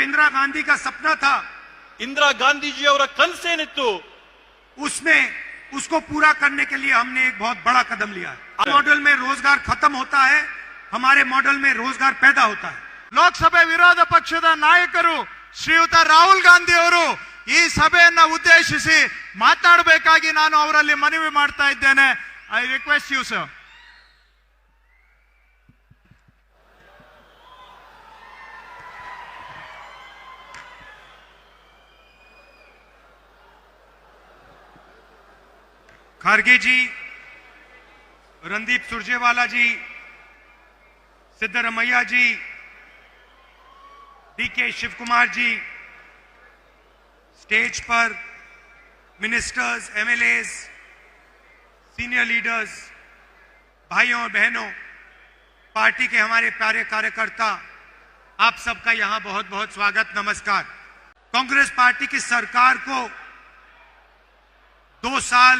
इंदिरा गांधी का सपना था, इंदिरा गांधी जी ಅವರ ಕನಸೇನಿತ್ತು, उसमें उसको पूरा करने के लिए हमने एक बहुत बड़ा कदम लिया है। मॉडल में रोजगार खत्म होता है, हमारे मॉडल में रोजगार पैदा होता है। ಲೋಕಸಭೆ ವಿರೋಧ ಪಕ್ಷದ ನಾಯಕರು ಶ್ರೀಯುತ ರಾಹುಲ್ ಗಾಂಧಿ ಅವರು ಈ ಸಭೆಯನ್ನ ಉದ್ದೇಶಿಸಿ ಮಾತನಾಡಬೇಕಾಗಿ ನಾನು ಅವರಲ್ಲಿ ಮನವಿ ಮಾಡ್ತಾ ಇದ್ದೇನೆ. I request you sir. खड़गे जी, रणदीप सुरजेवाला जी, सिद्धरमैया जी, डीके शिव कुमार जी, स्टेज पर मिनिस्टर्स, एमएलएज, सीनियर लीडर्स, भाइयों और बहनों, पार्टी के हमारे प्यारे कार्यकर्ता, आप सबका यहां बहुत बहुत स्वागत, नमस्कार। कांग्रेस पार्टी की सरकार को 2 साल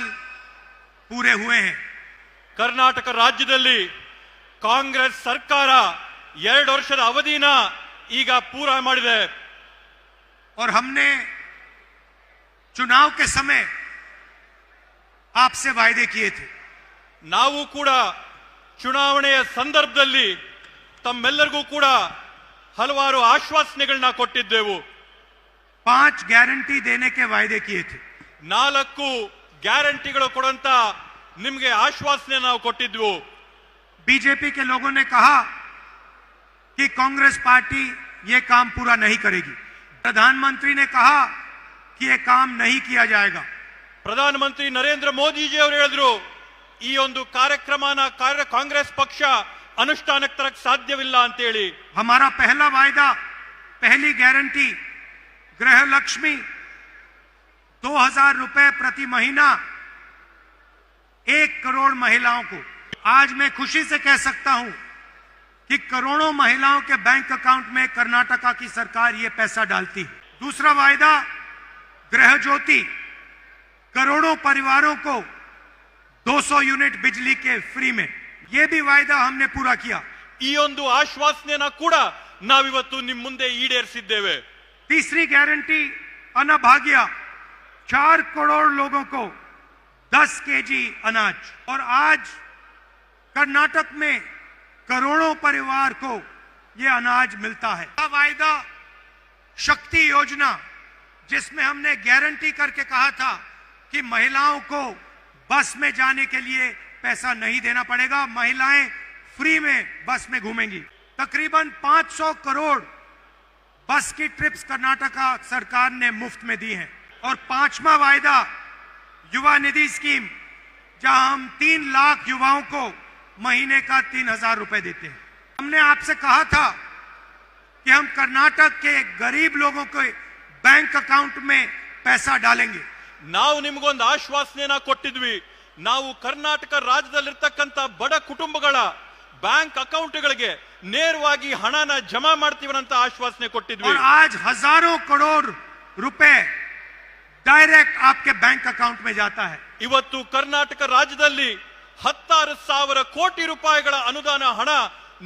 पूरे हुए हैं। ಕರ್ನಾಟಕ ರಾಜ್ಯದಲ್ಲಿ ಕಾಂಗ್ರೆಸ್ ಸರ್ಕಾರ 2 ವರ್ಷದ ಅವಧಿನ ಈಗ ಪೂರ ಮಾಡಿದೆ. और हमने चुनाव के समय आपसे वायदे किए थे। ನಾವು ಕೂಡ ಚುನಾವಣೆಯ ಸಂದರ್ಭದಲ್ಲಿ ತಮ್ಮೆಲ್ಲರಿಗೂ ಕೂಡ ಹಲವಾರು ಆಶ್ವಾಸನೆಗಳನ್ನ ಕೊಟ್ಟಿದ್ದೆವು. 5 गारंटी देने के वायदे किए थे। 4 ಗ್ಯಾರಂಟಿಗಳು ಕೊಡುವಂತ ನಿಮಗೆ ಆಶ್ವಾಸನೆ ನಾವು ಕೊಟ್ಟಿದ್ವು. बीजेपी के लोगों ने कहा कि कांग्रेस पार्टी ये काम पूरा नहीं करेगी। प्रधानमंत्री ने कहा कि ये काम नहीं किया जाएगा। ಪ್ರಧಾನಮಂತ್ರಿ ನರೇಂದ್ರ ಮೋದಿ ಜಿ ಅವರು ಹೇಳಿದ್ರು, ಈ ಒಂದು ಕಾರ್ಯಕ್ರಮನ ಕಾಂಗ್ರೆಸ್ ಪಕ್ಷ ಅನುಷ್ಠಾನಕ್ಕೆ ತರಕ್ಕೆ ಸಾಧ್ಯವಿಲ್ಲ ಅಂತ ಹೇಳಿ. हमारा पहला वायदा, पहली गारंटी गृह लक्ष्मी 2000 रुपए प्रति महीना 1 करोड़ महिलाओं को। आज मैं खुशी से कह सकता हूं कि करोड़ों महिलाओं के बैंक अकाउंट में कर्नाटका की सरकार ये पैसा डालती है। दूसरा वायदा गृह ज्योति, करोड़ों परिवारों को 200 यूनिट बिजली के फ्री में, ये भी वायदा हमने पूरा किया। ಈ ಒಂದು ಆಶ್ವಾಸನೆನ ಕೂಡ ನಾವಿವತ್ತು ನಿಮ್ಮ ಮುಂದೆ ಈಡೇರಿಸಿದ್ದೇವೆ. तीसरी गारंटी अन्नभाग्य, 4 करोड़ लोगों को 10 केजी अनाज, और आज कर्नाटक में करोड़ों परिवार को यह अनाज मिलता है। वायदा शक्ति योजना, जिसमें हमने गारंटी करके कहा था कि महिलाओं को बस में जाने के लिए पैसा नहीं देना पड़ेगा, महिलाएं फ्री में बस में घूमेंगी। तकरीबन 500 करोड़ बस की ट्रिप्स कर्नाटका सरकार ने मुफ्त में दी हैं। और 5वां वायदा युवा निधि स्कीम, जहां हम 3 लाख युवाओं को महीने का 3000 रुपए देते हैं। हमने आपसे कहा था कि हम कर्नाटक के गरीब लोगों के बैंक अकाउंट में पैसा डालेंगे। ನಾವು ನಿಮಗೊಂದು ಆಶ್ವಾಸನೆನ ಕೊಟ್ಟಿದ್ವಿ. ನಾವು ಕರ್ನಾಟಕ ರಾಜ್ಯದಲ್ಲಿರ್ತಕ್ಕಂಥ ಬಡ ಕುಟುಂಬಗಳ ಬ್ಯಾಂಕ್ ಅಕೌಂಟ್ಗಳಿಗೆ ನೇರವಾಗಿ ಹಣನ ಜಮಾ ಮಾಡ್ತೀವನ್ನಂತ ಆಶ್ವಾಸನೆ ಕೊಟ್ಟಿದ್ವಿ. और आज हजारों करोड़ रुपए डायरेक्ट आपके बैंक अकाउंट में जाता है। ಇವತ್ತು ಕರ್ನಾಟಕ ರಾಜ್ಯದಲ್ಲಿ 16,000 ಕೋಟಿ ರೂಪಾಯಿಗಳ ಅನುದಾನ ಹಣ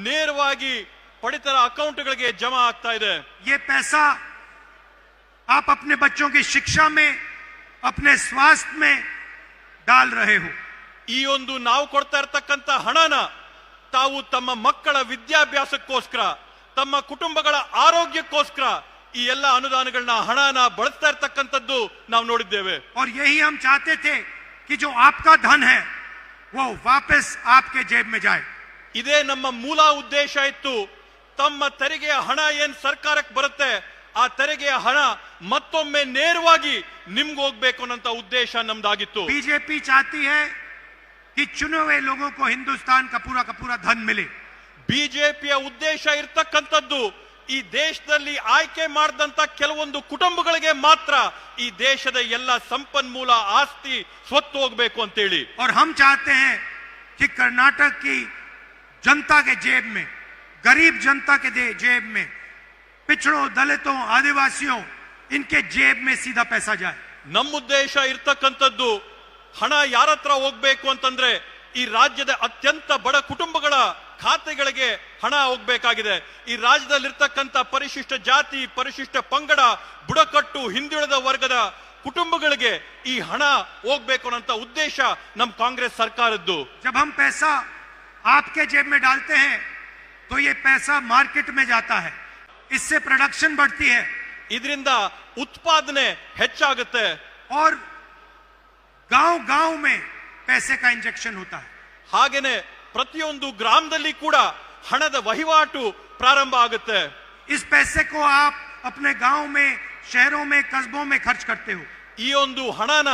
ನೇರವಾಗಿ ಪಡಿತರ ಅಕೌಂಟ್ಗಳಿಗೆ ಜಮಾ ಆಗ್ತಾ ಇದೆ. ये पैसा आप अपने बच्चों की शिक्षा में, अपने स्वास्थ्य में डाल रहे हो। ಈ ಒಂದು ನಾವು ಕೊಡ್ತಾ ಇರತಕ್ಕಂತ ಹಣನ ತಾವು ತಮ್ಮ ಮಕ್ಕಳ ವಿದ್ಯಾಭ್ಯಾಸಕ್ಕೋಸ್ಕರ, ತಮ್ಮ ಕುಟುಂಬಗಳ ಆರೋಗ್ಯಕ್ಕೋಸ್ಕರ ಈ ಎಲ್ಲ ಅನುದಾನಗಳನ್ನ ಹಣನ ಬಳಸ್ತಾ ಇರತಕ್ಕಂಥದ್ದು ನಾವು ನೋಡಿದ್ದೇವೆ. और यही हम चाहते थे कि जो आपका धन है वो वापस आपके जेब में जाए। ಇದೇ ನಮ್ಮ ಮೂಲ ಉದ್ದೇಶ ಇತ್ತು. ತಮ್ಮ ತೆರಿಗೆಯ ಹಣ ಏನ್ ಸರ್ಕಾರಕ್ಕೆ ಬರುತ್ತೆ, ಆ ತೆರಿಗೆಯ ಹಣ ಮತ್ತೊಮ್ಮೆ ನೇರವಾಗಿ ನಿಮ್ಗೆ ಹೋಗ್ಬೇಕು ಅನ್ನೋ ಉದ್ದೇಶ ನಮ್ದಾಗಿತ್ತು. बीजेपी चाहती है कि चुने हुए लोगों को हिंदुस्तान का पूरा धन मिले। ಬಿಜೆಪಿಯ ಉದ್ದೇಶ ಇರ್ತಕ್ಕಂಥದ್ದು ಈ ದೇಶದಲ್ಲಿ ಆಯ್ಕೆ ಮಾಡಿದಂತ ಕೆಲವೊಂದು ಕುಟುಂಬಗಳಿಗೆ ಮಾತ್ರ ಈ ದೇಶದ ಎಲ್ಲ ಸಂಪನ್ಮೂಲ ಆಸ್ತಿ ಸ್ವತ್ತು ಹೋಗಬೇಕು ಅಂತ ಹೇಳಿ. और हम चाहते हैं कि कर्नाटक की जनता के जेब में, गरीब जनता के जेब में, पिछड़ों, दलितों, आदिवासियों, इनके जेब में सीधा पैसा जाए। ನಮ್ಮ ಉದ್ದೇಶ ಇರ್ತಕ್ಕಂಥದ್ದು ಹಣ ಯಾರ ಹತ್ರ ಹೋಗ್ಬೇಕು ಅಂತಂದ್ರೆ ಈ ರಾಜ್ಯದ ಅತ್ಯಂತ ಬಡ ಕುಟುಂಬಗಳ ಖಾತೆಗಳಿಗೆ ಹಣ ಹೋಗ್ಬೇಕಾಗಿದೆ. ಈ ರಾಜ್ಯದಲ್ಲಿರ್ತಕ್ಕಂಥ ಪರಿಶಿಷ್ಟ ಜಾತಿ, ಪರಿಶಿಷ್ಟ ಪಂಗಡ, ಬುಡಕಟ್ಟು, ಹಿಂದುಳಿದ ವರ್ಗದ ಕುಟುಂಬಗಳಿಗೆ ಈ ಹಣ ಹೋಗ್ಬೇಕು ಅನ್ನೋ ಉದ್ದೇಶ ನಮ್ಮ ಕಾಂಗ್ರೆಸ್ ಸರ್ಕಾರದ್ದು. जब हम पैसा आपके जेब में डालते हैं तो ये पैसा मार्केट में जाता है, इससे प्रोडक्शन बढ़ती है ಇದರಿಂದ ಉತ್ಪಾದನೆ ಹೆಚ್ಚಾಗುತ್ತೆ और गांव-गांव में पैसे का इंजेक्शन होता है. ಹಾಗೇನೆ ಪ್ರತಿಯೊಂದು ಗ್ರಾಮದಲ್ಲಿ ಕೂಡ ಹಣದ ವಹಿವಾಟು ಪ್ರಾರಂಭ ಆಗುತ್ತೆ. इस पैसे को आप अपने गांव में, शहरों में, कस्बों में खर्च करते हो. ಈ ಒಂದು ಹಣನ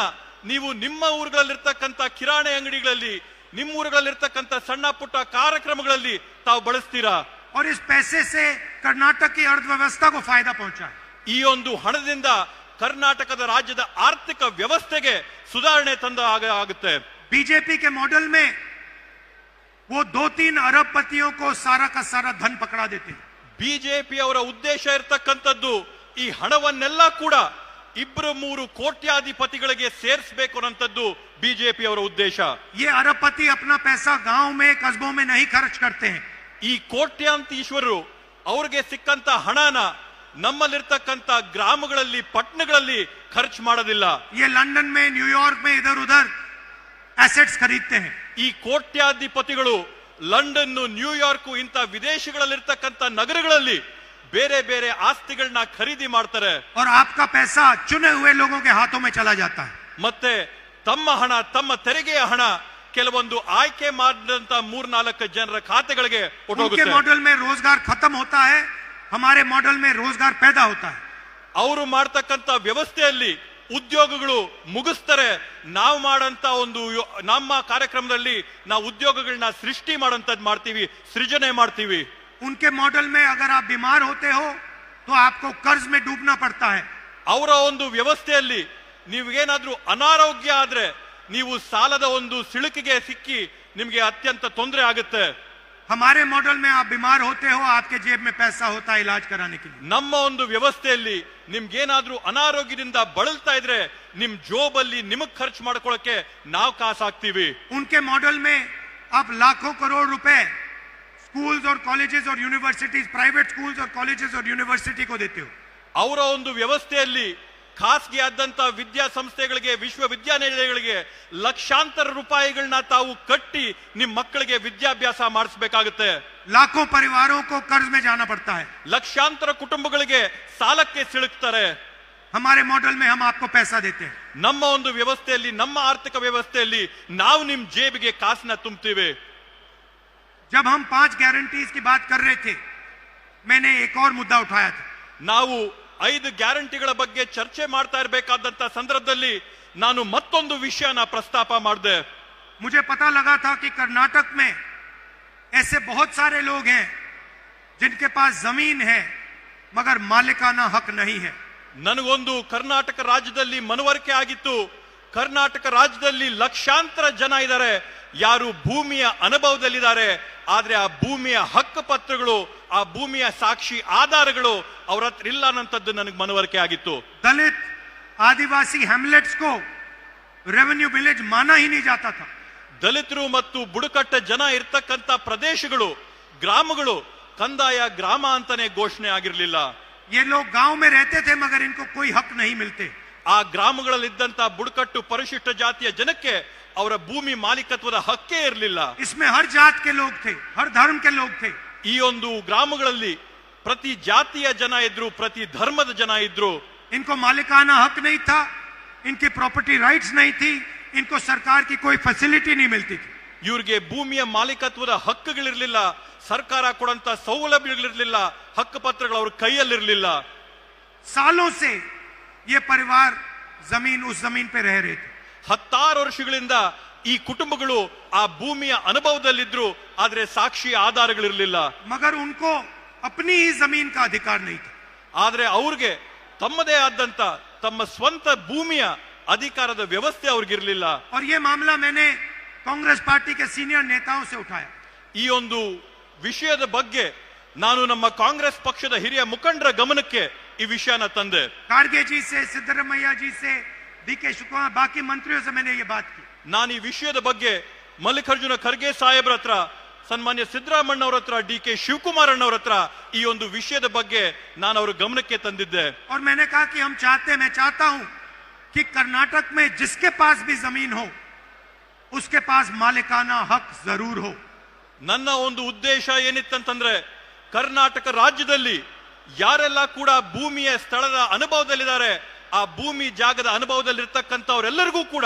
ನೀವು ನಿಮ್ಮ ಊರುಗಳಲ್ಲಿರ್ತಕ್ಕಂಥ ಕಿರಾಣಿ ಅಂಗಡಿಗಳಲ್ಲಿ, ನಿಮ್ಮ ಊರುಗಳಲ್ಲಿರ್ತಕ್ಕಂಥ ಸಣ್ಣ ಪುಟ್ಟ ಕಾರ್ಯಕ್ರಮಗಳಲ್ಲಿ ತಾವು ಬಳಸ್ತೀರಾ. और इस पैसे से कर्नाटक की अर्थव्यवस्था को फायदा पहुंचा है. ಈ ಒಂದು ಹಣದಿಂದ ಕರ್ನಾಟಕದ ರಾಜ್ಯದ ಆರ್ಥಿಕ ವ್ಯವಸ್ಥೆಗೆ ಸುಧಾರಣೆ ತಂದ ಆಗುತ್ತೆ. बीजेपी के मॉडल में वो 2-3 अरबपतियों को सारा का सारा धन पकड़ा देते हैं. ಬಿಜೆಪಿ ಅವರ ಉದ್ದೇಶ ಇರತಕ್ಕಂಥದ್ದು ಈ ಹಣವನ್ನೆಲ್ಲ ಕೂಡ 2-3 ಕೋಟ್ಯಾಧಿಪತಿಗಳಿಗೆ ಸೇರಿಸಬೇಕು ಅನ್ನೋಂಥದ್ದು ಬಿಜೆಪಿ ಅವರ ಉದ್ದೇಶ. ये अरबपति अपना पैसा गांव में, कस्बों में नहीं खर्च करते हैं. ಈ ಕೋಟ್ಯಾಂತೀಶ್ವರರು ಅವ್ರಿಗೆ ಸಿಕ್ಕಂತ ಹಣನ ನಮ್ಮಲ್ಲಿರ್ತಕ್ಕಂಥ ಗ್ರಾಮಗಳಲ್ಲಿ, ಪಟ್ಟಣಗಳಲ್ಲಿ ಖರ್ಚು ಮಾಡೋದಿಲ್ಲ. ये लंदन में, न्यूयॉर्क में इधर उधर एसेट्स खरीदते हैं. ಈ ಕೋಟ್ಯಾಧಿಪತಿಗಳು ಲಂಡನ್, ನ್ಯೂಯಾರ್ಕ್ ಇಂಥ ವಿದೇಶಗಳಲ್ಲಿರ್ತಕ್ಕಂಥ ನಗರಗಳಲ್ಲಿ ಬೇರೆ ಬೇರೆ ಆಸ್ತಿಗಳನ್ನ ಖರೀದಿ ಮಾಡ್ತಾರೆ. और आपका पैसा चुने हुए लोगों के हाथों में चला जाता है. ಮತ್ತೆ ತಮ್ಮ ಹಣ, ತಮ್ಮ ತೆರಿಗೆಯ ಹಣ ಕೆಲವೊಂದು ಆಯ್ಕೆ ಮಾಡಿದಂತ 3-4 ಜನರ ಖಾತೆಗಳಿಗೆ उनके ಹೊರಟೋಗುತ್ತೆ. मॉडल में रोजगार खत्म होता है, हमारे मॉडल में रोजगार पैदा होता है. ಅವರು ಮಾಡ್ತಕ್ಕಂಥ ವ್ಯವಸ್ಥೆಯಲ್ಲಿ ಉದ್ಯೋಗಗಳು ಮುಗಿಸ್ತಾರೆ. ನಾವು ಮಾಡಂತ ಒಂದು ನಮ್ಮ ಕಾರ್ಯಕ್ರಮದಲ್ಲಿ ನಾವು ಉದ್ಯೋಗಗಳನ್ನ ಸೃಷ್ಟಿ ಮಾಡೋಂಥದ್ದು ಮಾಡ್ತೀವಿ, ಸೃಜನೆ ಮಾಡ್ತೀವಿ. उनके मॉडल में अगर आप बीमार होते हो तो आपको कर्ज में डूबना पड़ता है. ಅವರ ಒಂದು ವ್ಯವಸ್ಥೆಯಲ್ಲಿ ನೀವೇನಾದ್ರೂ ಅನಾರೋಗ್ಯ ಆದ್ರೆ ನೀವು ಸಾಲದ ಒಂದು ಸಿಳುಕಿಗೆ ಸಿಕ್ಕಿ ನಿಮಗೆ ಅತ್ಯಂತ ತೊಂದರೆ ಆಗುತ್ತೆ. हमारे मॉडल में आप बीमार होते हो, आपके जेब में पैसा होता है इलाज कराने के लिए. ನಮ್ಮ ಒಂದು ವ್ಯವಸ್ಥೆಯಲ್ಲಿ ನಿಮ್ಗೇನಾದ್ರೂ ಅನಾರೋಗ್ಯದಿಂದ ಬಳಲ್ತಾ ಇದ್ರೆ ನಿಮ್ ಜೋಬಲ್ಲಿ ನಿಮಗ್ ಖರ್ಚು ಮಾಡ್ಕೊಳ್ಳಕ್ಕೆ ನಾವು ಕಾಸು ಹಾಕ್ತೀವಿ. उनके मॉडल में आप लाखों करोड़ रुपए स्कूल्स और कॉलेजेस और यूनिवर्सिटीज, प्राइवेट स्कूल्स और कॉलेजेस और यूनिवर्सिटी को देते हो. ಅವರ ಒಂದು ವ್ಯವಸ್ಥೆಯಲ್ಲಿ ಖಾಸಗಿ ಆದಂತ ವಿದ್ಯಾಸಂಸ್ಥೆಗಳಿಗೆ, ವಿಶ್ವವಿದ್ಯಾನಿಲಯಗಳಿಗೆ ಲಕ್ಷಾಂತರ ರೂಪಾಯಿಗಳನ್ನ ತಾವು ಕಟ್ಟಿ ನಿಮ್ಮ ಮಕ್ಕಳಿಗೆ ವಿದ್ಯಾಭ್ಯಾಸ ಮಾಡಿಸಬೇಕಾಗುತ್ತೆ. लाखों परिवारों को कर्ज में जाना पड़ता है. ಲಕ್ಷಾಂತರ ಕುಟುಂಬಗಳಿಗೆ ಸಾಲಕ್ಕೆ ಸಿಲುಕ್ತಾರೆ. हमारे मॉडल में हम आपको पैसा देते हैं. ನಮ್ಮ ಒಂದು ವ್ಯವಸ್ಥೆಯಲ್ಲಿ, ನಮ್ಮ ಆರ್ಥಿಕ ವ್ಯವಸ್ಥೆಯಲ್ಲಿ ನಾವು ನಿಮ್ ಜೇಬಿಗೆ ಕಾಸನ್ನ ತುಂಬ್ತೀವಿ. जब हम 5 गारंटीज की बात कर रहे थे, मैंने एक और मुद्दा उठाया था. ನಾವು 5 ಗ್ಯಾರಂಟಿಗಳ ಬಗ್ಗೆ ಚರ್ಚೆ ಮಾಡ್ತಾ ಇರಬೇಕಾದಂತ ಸಂದರ್ಭದಲ್ಲಿ ನಾನು ಮತ್ತೊಂದು ವಿಷಯನ ಪ್ರಸ್ತಾಪ ಮಾಡಿದೆ. मुझे पता लगा था कि कर्नाटक में ऐसे बहुत सारे लोग हैं जिनके पास जमीन है मगर मालिकाना हक नहीं है. ನನಗೊಂದು ಕರ್ನಾಟಕ ರಾಜ್ಯದಲ್ಲಿ ಮನವರಿಕೆ ಆಗಿತ್ತು. ಕರ್ನಾಟಕ ರಾಜ್ಯದಲ್ಲಿ ಲಕ್ಷಾಂತರ ಜನ ಇದ್ದಾರೆ, ಯಾರು ಭೂಮಿಯ ಅನುಭವದಲ್ಲಿದ್ದಾರೆ, ಆದ್ರೆ ಆ ಭೂಮಿಯ ಹಕ್ಕು ಪತ್ರಗಳು, ಆ ಭೂಮಿಯ ಸಾಕ್ಷಿ ಆಧಾರಗಳು ಅವ್ರ ಹತ್ರ ಇಲ್ಲ ಅನ್ನೋಂಥದ್ದು ನನಗೆ ಮನವರಿಕೆ ಆಗಿತ್ತು. दलित आदिवासी हैमलेट्स को रेवेन्यू विलेज माना ही नहीं जाता था. ದಲಿತರು ಮತ್ತು ಬುಡಕಟ್ಟ ಜನ ಇರ್ತಕ್ಕಂಥ ಪ್ರದೇಶಗಳು, ಗ್ರಾಮಗಳು ಕಂದಾಯ ಗ್ರಾಮ ಅಂತಾನೆ ಘೋಷಣೆ ಆಗಿರಲಿಲ್ಲ. ये लोग गांव में रहते थे मगर इनको कोई हक नहीं मिलते. ಆ ಗ್ರಾಮಗಳಲ್ಲಿದ್ದಂತ ಬುಡಕಟ್ಟು ಪರಿಶಿಷ್ಟ ಜಾತಿಯ ಜನಕ್ಕೆ ಅವರ ಭೂಮಿ ಮಾಲೀಕತ್ವದ ಹಕ್ಕೇ ಇರಲಿಲ್ಲ. इसमें हर जात के लोग थे, हर धर्म के लोग थे. ಈ ಒಂದು ಗ್ರಾಮಗಳಲ್ಲಿ ಪ್ರತಿ ಜಾತಿಯ ಜನ ಇದ್ರು, ಪ್ರತಿ ಧರ್ಮದ ಜನ ಇದ್ರು. इनको मालिकाना हक नहीं था, इनकी प्रॉपर्टी राइट्स नहीं थी, इनको सरकार की कोई फैसिलिटी नहीं मिलती थी. ಇವ್ರಿಗೆ ಭೂಮಿಯ ಮಾಲೀಕತ್ವದ ಹಕ್ಕುಗಳಿರ್ಲಿಲ್ಲ, ಸರ್ಕಾರ ಕೊಡಂತ ಸೌಲಭ್ಯಗಳಿರ್ಲಿಲ್ಲ, ಹಕ್ಕು ಪತ್ರಗಳು ಅವ್ರ ಕೈಯಲ್ಲಿರ್ಲಿಲ್ಲ. सालों से ये परिवार जमीन उस जमीन पे रह रहे थे. 16 ವರ್ಷಗಳಿಂದ ಈ ಕುಟುಂಬಗಳು ಆ ಭೂಮಿಯ ಅನುಭವದಲ್ಲಿದ್ರು, ಆದ್ರೆ ಸಾಕ್ಷಿ ಆಧಾರಗಳಿರ್ಲಿಲ್ಲ. मगर उनको अपनी ही जमीन का अधिकार नहीं था. ಆದ್ರೆ ಅವ್ರಿಗೆ ತಮ್ಮದೇ ಆದಂತ ತಮ್ಮ ಸ್ವಂತ ಭೂಮಿಯ ಅಧಿಕಾರದ ವ್ಯವಸ್ಥೆ ಅವ್ರಿಗಿರ್ಲಿಲ್ಲ. और ये मामला मैंने कांग्रेस पार्टी के सीनियर नेताओं से उठाया. ಈ ಒಂದು ವಿಷಯದ ಬಗ್ಗೆ ನಾನು ನಮ್ಮ ಕಾಂಗ್ರೆಸ್ ಪಕ್ಷದ ಹಿರಿಯ ಮುಖಂಡರ ಗಮನಕ್ಕೆ ಈ ವಿಷಯನ ತಂದೆ. खारगे जी से, सिद्धरामैया जी से, डीके शिवकुमार, बाकी मंत्रियों से मैंने ये बात की. ನಾನು ಈ ವಿಷಯದ ಬಗ್ಗೆ ಮಲ್ಲಿಕಾರ್ಜುನ ಖರ್ಗೆ ಸಾಹೇಬ್ರ ಹತ್ರ, ಸನ್ಮಾನ್ಯ ಸಿದ್ದರಾಮಣ್ಣವ್ರ ಹತ್ರ, DK ಶಿವಕುಮಾರ್ ಅಣ್ಣವ್ರ ಹತ್ರ ಈ ಒಂದು ವಿಷಯದ ಬಗ್ಗೆ ನಾನು ಅವರ ಗಮನಕ್ಕೆ ತಂದಿದ್ದೆ. और मैंने कहा कि मैं चाहता हूं कि कर्नाटक में जिसके पास भी जमीन हो उसके पास मालिकाना हक जरूर हो. ನನ್ನ ಒಂದು ಉದ್ದೇಶ ಏನಿತ್ತಂತಂದ್ರೆ, ಕರ್ನಾಟಕ ರಾಜ್ಯದಲ್ಲಿ ಯಾರೆಲ್ಲ ಕೂಡ ಭೂಮಿಯ ಸ್ಥಳದ ಅನುಭವದಲ್ಲಿದ್ದಾರೆ, ಆ ಭೂಮಿ ಜಾಗದ ಅನುಭವದಲ್ಲಿರ್ತಕ್ಕಂಥವರೆಲ್ಲರಿಗೂ ಕೂಡ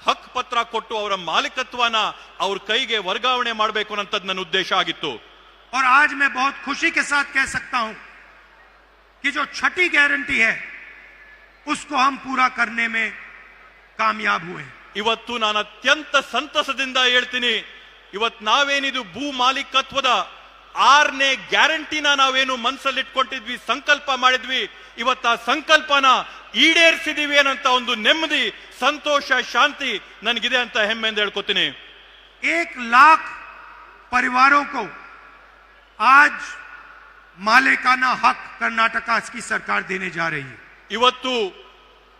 ಹಕ್ ಪತ್ರ ಕೊಟ್ಟು ಅವರ ಮಾಲೀಕತ್ವನ ಅವ್ರ ಕೈಗೆ ವರ್ಗಾವಣೆ ಮಾಡಬೇಕು ಅನ್ನೋದು ನನ್ನ ಉದ್ದೇಶ ಆಗಿತ್ತು. और आज मैं बहुत खुशी के साथ कह सकता हूं कि जो छठी गारंटी है उसको हम पूरा करने में कामयाब हुए. ಇವತ್ತು ನಾನು ಅತ್ಯಂತ ಸಂತಸದಿಂದ ಹೇಳ್ತೀನಿ, ಇವತ್ತು ನಾವೇನಿದು ಭೂ ಮಾಲೀಕತ್ವದ 6ನೇ ಗ್ಯಾರಂಟಿನ ನಾವೇನು ಮನಸ್ಸಲ್ಲಿಟ್ಕೊಂಡಿದ್ವಿ, ಸಂಕಲ್ಪ ಮಾಡಿದ್ವಿ, ಇವತ್ತು ಆ ಸಂಕಲ್ಪನ ಈಡೇರಿಸಿದೀವಿ ಅನ್ನೋಂತ ಒಂದು ನೆಮ್ಮದಿ, ಸಂತೋಷ, ಶಾಂತಿ ನನಗಿದೆ ಅಂತ ಹೆಮ್ಮೆಯಿಂದ ಹೇಳ್ಕೊತೀನಿ. 1 लाख परिवारों को आज मालिकाना हक कर्नाटका की सरकार देने जा रही है. ಇವತ್ತು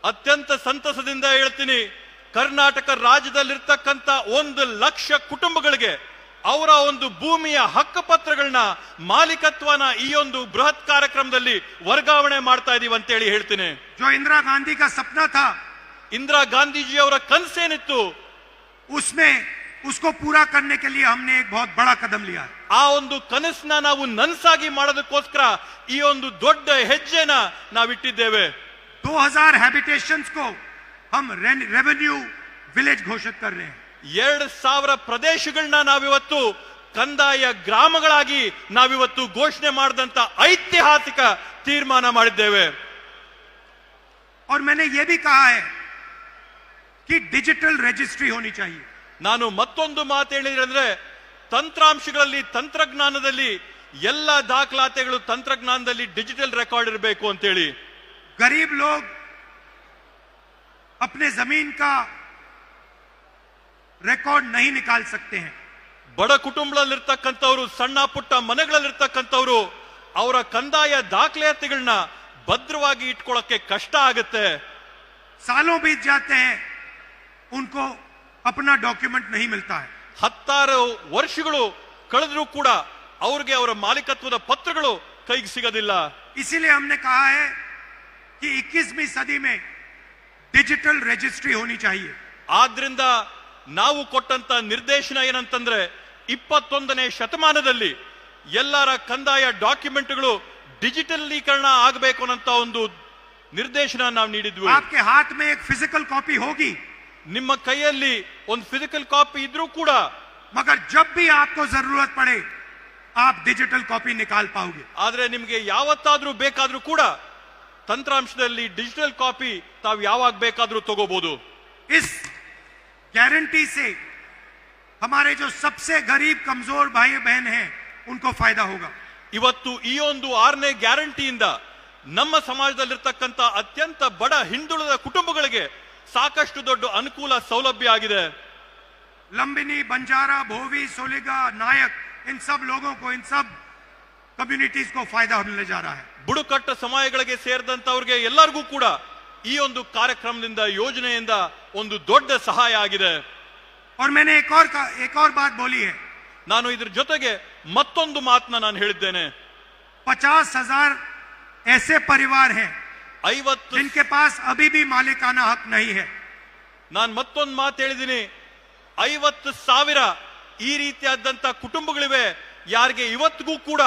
ಅತ್ಯಂತ ಸಂತಸದಿಂದ ಹೇಳ್ತೀನಿ, ಕರ್ನಾಟಕ ರಾಜ್ಯದಲ್ಲಿರ್ತಕ್ಕಂಥ 1 ಲಕ್ಷ ಕುಟುಂಬಗಳಿಗೆ ಅವರ ಒಂದು ಭೂಮಿಯ ಹಕ್ಕು ಪತ್ರಗಳನ್ನ, ಮಾಲೀಕತ್ವನ ಈ ಒಂದು ಬೃಹತ್ ಕಾರ್ಯಕ್ರಮದಲ್ಲಿ ವರ್ಗಾವಣೆ ಮಾಡ್ತಾ ಇದೀವಿ ಅಂತ ಹೇಳಿ ಹೇಳ್ತೀನಿ. जो इंदिरा गांधी का सपना था, ಇಂದಿರಾ ಗಾಂಧೀಜಿ ಅವರ ಕನಸೇನಿತ್ತು, उसमें उसको पूरा करने के लिए हमने एक बहुत बड़ा कदम लिया है. ಆ ಒಂದು ಕನಸನ್ನ ನಾವು ನನಸಾಗಿ ಮಾಡೋದಕ್ಕೋಸ್ಕರ ಈ ಒಂದು ದೊಡ್ಡ ಹೆಜ್ಜೆನ ನಾವಿಟ್ಟಿದ್ದೇವೆ. 2000 हैबिटेशंस को हम रेवेन्यू विलेज घोषित कर रहे हैं. 2000 ಪ್ರದೇಶಗಳನ್ನ ನಾವಿವತ್ತು ಕಂದಾಯ ಗ್ರಾಮಗಳಾಗಿ ನಾವಿವತ್ತು ಘೋಷಣೆ ಮಾಡಿದಂತ ಐತಿಹಾಸಿಕ ತೀರ್ಮಾನ ಮಾಡಿದ್ದೇವೆ. और मैंने ये भी कहा है कि डिजिटल रजिस्ट्री होनी चाहिए. ನಾನು ಮತ್ತೊಂದು ಮಾತು ಹೇಳಿದ್ರೆ, ತಂತ್ರಾಂಶಗಳಲ್ಲಿ, ತಂತ್ರಜ್ಞಾನದಲ್ಲಿ ಎಲ್ಲ ದಾಖಲಾತಿಗಳು ತಂತ್ರಜ್ಞಾನದಲ್ಲಿ ಡಿಜಿಟಲ್ ರೆಕಾರ್ಡ್ ಇರಬೇಕು ಅಂತ ಹೇಳಿ. गरीब लोग अपने जमीन का रिकॉर्ड नहीं निकाल सकते हैं. ಬಡ ಕುಟುಂಬದಲ್ಲಿರ್ತಕ್ಕಂಥವ್ರು, ಸಣ್ಣ ಪುಟ್ಟ ಮನೆಗಳಲ್ಲಿರ್ತಕ್ಕಂಥವ್ರು ಅವರ ಕಂದಾಯ ದಾಖಲಾತಿಗಳನ್ನ ಭದ್ರವಾಗಿ ಇಟ್ಕೊಳ್ಳೋಕೆ ಕಷ್ಟ ಆಗುತ್ತೆ. सालों बीत जाते हैं, उनको अपना डॉक्यूमेंट नहीं मिलता है. 10 ವರ್ಷಗಳು ಕಳೆದ್ರೂ ಕೂಡ ಅವ್ರಿಗೆ ಅವರ ಮಾಲೀಕತ್ವದ ಪತ್ರಗಳು ಕೈಗೆ ಸಿಗೋದಿಲ್ಲ. इसीलिए हमने कहा है कि 21वीं सदी में डिजिटल रजिस्ट्री होनी चाहिए. ಆದ್ರಿಂದ ನಾವು ಕೊಟ್ಟಂತ ನಿರ್ದೇಶನ ಏನಂತಂದ್ರೆ, 21ನೇ ಶತಮಾನದಲ್ಲಿ ಎಲ್ಲರ ಕಂದಾಯ ಡಾಕ್ಯುಮೆಂಟ್ಗಳು ಡಿಜಿಟಲೀಕರಣ ಆಗಬೇಕು ಅನ್ನೋ ಒಂದು ನಿರ್ದೇಶನ ನಾವು ನೀಡಿದ್ವಿ. आपके हाथ में एक फिजिकल कॉपी होगी, ನಿಮ್ಮ ಕೈಯಲ್ಲಿ ಒಂದು ಫಿಸಿಕಲ್ ಕಾಪಿ ಇದ್ರೂ ಕೂಡ, मगर जब भी आपको जरूरत पड़े आप डिजिटल कॉपी निकाल पाओगे. ಆದ್ರೆ ನಿಮಗೆ ಯಾವತ್ತಾದ್ರೂ ಬೇಕಾದ್ರೂ ಕೂಡ ತಂತ್ರಾಂಶದಲ್ಲಿ ಡಿಜಿಟಲ್ ಕಾಪಿ ತಾವು ಯಾವಾಗ ಬೇಕಾದ್ರೂ ತಗೋಬಹುದು. इस गारंटी से हमारे जो सबसे गरीब कमजोर भाई बहन हैं उनको फायदा होगा. ಇವತ್ತು ಈ ಒಂದು 6ನೇ ಗ್ಯಾರಂಟಿಯಿಂದ ನಮ್ಮ ಸಮಾಜದಲ್ಲಿರ್ತಕ್ಕಂಥ ಅತ್ಯಂತ ಬಡ ಹಿಂದುಳಿದ ಕುಟುಂಬಗಳಿಗೆ ಸಾಕಷ್ಟು ದೊಡ್ಡ ಅನುಕೂಲ, ಸೌಲಭ್ಯ ಆಗಿದೆ. लंबिनी, बंजारा, भोवी, सोलिगा, नायक, इन सब लोगों को, इन सब कम्युनिटीज को फायदा मिलने जा रहा है. ಬುಡಕಟ್ಟು ಸಮುದಾಯಗಳಿಗೆ ಸೇರಿದಂತವ್ರಿಗೆ ಎಲ್ಲರಿಗೂ ಕೂಡ ಈ ಒಂದು ಕಾರ್ಯಕ್ರಮದಿಂದ, ಯೋಜನೆಯಿಂದ ಒಂದು ದೊಡ್ಡ ಸಹಾಯ ಆಗಿದೆ. और मैंने एक और बात बोली है. ನಾನು ಇದ್ರ ಜೊತೆಗೆ ಮತ್ತೊಂದು ಮಾತನ್ನ ನಾನು ಹೇಳಿದ್ದೇನೆ. 50,000 ऐसे परिवार हैं 50 जिनके पास अभी भी मालिकाना हक नहीं है. ನಾನು ಮತ್ತೊಂದು ಮಾತು ಹೇಳಿದ್ದೀನಿ, 50,000 ಈ ರೀತಿಯಾದಂತ ಕುಟುಂಬಗಳಿವೆ ಯಾರಿಗೆ ಇವತ್ತಿಗೂ ಕೂಡ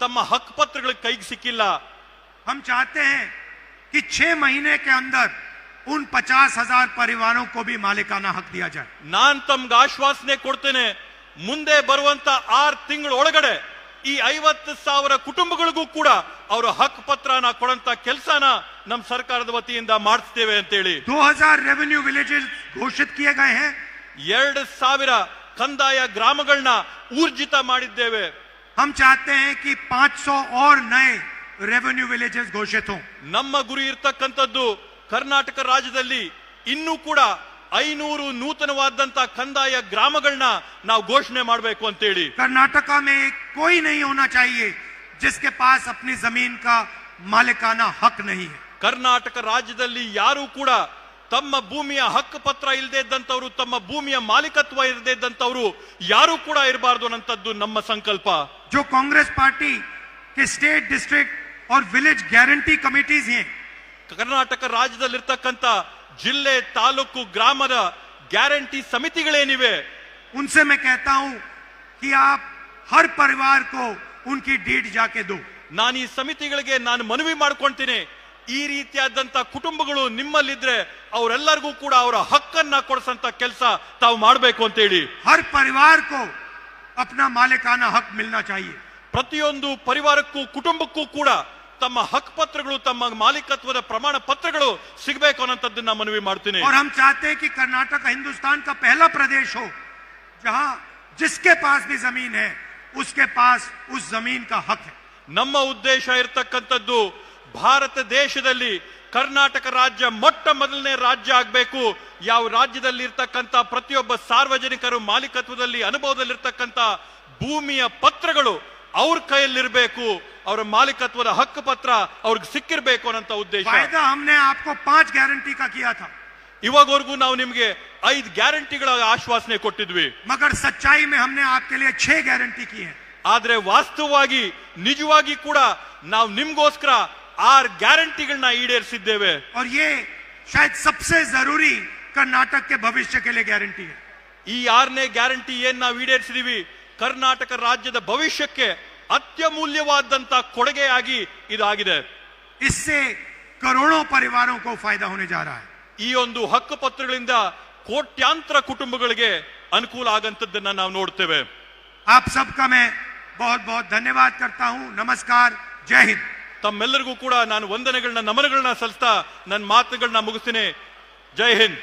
ತಮ್ಮ ಹಕ್ಕು ಪತ್ರಗಳು ಕೈಗೆ ಸಿಕ್ಕಿಲ್ಲ. हम चाहते हैं कि 6 महीने के अंदर उन 50,000 परिवारों को भी मालिकाना हक दिया जाए. ನಾನ್ ತಮ್ಗೆ ಆಶ್ವಾಸನೆ ಕೊಡ್ತೇನೆ, ಮುಂದೆ ಬರುವಂತ 6 ತಿಂಗಳ ಒಳಗಡೆ ಈ 50,000 ಕುಟುಂಬಗಳಿಗೂ ಕೂಡ ಅವರ ಹಕ್ಕು ಪತ್ರನ ಕೊಡಂತ ಕೆಲಸನ ನಮ್ಮ ಸರ್ಕಾರದ ವತಿಯಿಂದ ಮಾಡಿಸ್ತೇವೆ ಅಂತ ಹೇಳಿ. 2000 रेवेन्यू विलेजेस घोषित किए गए हैं. 2000 ಕಂದಾಯ ಗ್ರಾಮಗಳನ್ನ ಊರ್ಜಿತ ಮಾಡಿದ್ದೇವೆ. हम चाहते हैं कि 500 और नए रेवेन्यू विलेजेस घोषित हों. ನಮ್ಮ ಗುರಿ ಇರ್ತಕ್ಕಂಥದ್ದು ಕರ್ನಾಟಕ ರಾಜ್ಯದಲ್ಲಿ ಇನ್ನೂ ಕೂಡ 500 ನೂತನವಾದಂತ ಕಂದಾಯ ಗ್ರಾಮಗಳನ್ನ ನಾವು ಘೋಷಣೆ ಮಾಡಬೇಕು ಅಂತ ಹೇಳಿ. कर्नाटका में कोई नहीं होना चाहिए जिसके पास अपनी जमीन का मालिकाना हक नहीं है. ಕರ್ನಾಟಕ ರಾಜ್ಯದಲ್ಲಿ ಯಾರು ಕೂಡ ತಮ್ಮ ಭೂಮಿಯ ಹಕ್ಕು ಪತ್ರ ಇಲ್ಲದೆ ಇದ್ದಂತವರು, ತಮ್ಮ ಭೂಮಿಯ ಮಾಲೀಕತ್ವ ಇಲ್ಲದೆ ಇದ್ದಂತವರು ಯಾರು ಕೂಡ ಇರಬಾರದು ಅನ್ನಂತದ್ದು ನಮ್ಮ ಸಂಕಲ್ಪ. जो कांग्रेस पार्टी के स्टेट डिस्ट्रिक्ट और विलेज गारंटी कमिटीज हैं, ಕರ್ನಾಟಕ ರಾಜ್ಯದಲ್ಲಿರ್ತಕ್ಕಂಥ ಜಿಲ್ಲೆ, ತಾಲೂಕು, ಗ್ರಾಮದ ಗ್ಯಾರಂಟಿ ಸಮಿತಿಗಳೇನಿವೆ, उनसे मैं कहता हूं कि आप हर परिवार को उनकी डीड जाके दो. ನಾನು ಈ ಸಮಿತಿಗಳಿಗೆ ನಾನು ಮನವಿ ಮಾಡ್ಕೊಂತೀನಿ, ಈ ರೀತಿಯಾದಂತ ಕುಟುಂಬಗಳು ನಿಮ್ಮಲ್ಲಿದ್ರೆ ಅವರೆಲ್ಲರಿಗೂ ಕೂಡ ಅವರ ಹಕ್ಕನ್ನ ಕೊಡಿಸಂತ ಕೆಲಸ ತಾವು ಮಾಡಬೇಕು ಅಂತ ಹೇಳಿ. हर परिवार को अपना मालिकाना हक मिलना चाहिए. ಪ್ರತಿಯೊಂದು ಪರಿವಾರಕ್ಕೂ ಕುಟುಂಬಕ್ಕೂ ಕೂಡ ತಮ್ಮ ಹಕ್ ಪತ್ರಗಳು, ತಮ್ಮ ಮಾಲೀಕತ್ವದ ಪ್ರಮಾಣ ಪತ್ರಗಳು ಸಿಗಬೇಕು ಅನ್ನೋಂಥದ್ದನ್ನ ಮನವಿ ಮಾಡ್ತೀನಿ. और हम चाहते हैं कि कर्नाटक हिंदुस्तान का पहला प्रदेश हो जहां जिसके पास भी जमीन है उसके पास उस जमीन का हक है. ನಮ್ಮ ಉದ್ದೇಶ ಇರತಕ್ಕಂಥದ್ದು ಭಾರತ ದೇಶದಲ್ಲಿ ಕರ್ನಾಟಕ ರಾಜ್ಯ ಮೊಟ್ಟ ಮೊದಲನೇ ರಾಜ್ಯ ಆಗಬೇಕು. ಯಾವ ರಾಜ್ಯದಲ್ಲಿ ಇರ್ತಕ್ಕಂಥ ಪ್ರತಿಯೊಬ್ಬ ಸಾರ್ವಜನಿಕರು ಮಾಲೀಕತ್ವದಲ್ಲಿ ಅನುಭವದಲ್ಲಿರ್ತಕ್ಕಂಥ ಭೂಮಿಯ ಪತ್ರಗಳು ಅವ್ರ ಕೈಯಲ್ಲಿರಬೇಕು, ಅವರ ಮಾಲೀಕತ್ವದ ಹಕ್ಕು ಪತ್ರ ಅವ್ರಿಗೆ ಸಿಕ್ಕಿರ್ಬೇಕು ಅನ್ನೋಂಥ ಉದ್ದೇಶ. वायदा हमने आपको 5 गारंटी का किया था, ಇವಾಗವರೆಗೂ ನಾವು ನಿಮ್ಗೆ 5 ಗ್ಯಾರಂಟಿಗಳ ಆಶ್ವಾಸನೆ ಕೊಟ್ಟಿದ್ವಿ. मगर सच्चाई में हमने आपके लिए 6 गारंटी की है. ಆದ್ರೆ ವಾಸ್ತವವಾಗಿ ನಿಜವಾಗಿ ಕೂಡ ನಾವು ನಿಮ್ಗೋಸ್ಕರ 6 ಗ್ಯಾರಂಟಿಗಳನ್ನ ಈಡೇರಿಸಿದ್ದೇವೆ. और ये शायद सबसे जरूरी कर्नाटक के भविष्य के लिए गारंटी है. ಈ 6ನೇ ಗ್ಯಾರಂಟಿ ಏನ್ ನಾವು ಈಡೇರಿಸಿದೀವಿ, ಕರ್ನಾಟಕ ರಾಜ್ಯದ ಭವಿಷ್ಯಕ್ಕೆ ಅತ್ಯಮೂಲ್ಯವಾದಂತ ಕೊಡುಗೆಯಾಗಿ ಇದಾಗಿದೆ. इससे करोड़ों परिवारों को फायदा होने जा रहा है. ಈ ಒಂದು ಹಕ್ಕು ಪತ್ರಗಳಿಂದ ಕೋಟ್ಯಾಂತರ ಕುಟುಂಬಗಳಿಗೆ ಅನುಕೂಲ ಆಗಂತದ್ದನ್ನ ನಾವು ನೋಡ್ತೇವೆ. आप सबका मैं बहुत बहुत धन्यवाद करता हूं. नमस्कार, जय हिंद. ತಮ್ಮೆಲ್ಲರಿಗೂ ಕೂಡ ನಾನು ವಂದನೆಗಳನ್ನ, ನಮನಗಳನ್ನ ಸಲ್ಲಿಸ್ತಾ ನನ್ನ ಮಾತುಗಳನ್ನ ಮುಗಿಸ್ತೀನಿ. ಜೈ ಹಿಂದ್.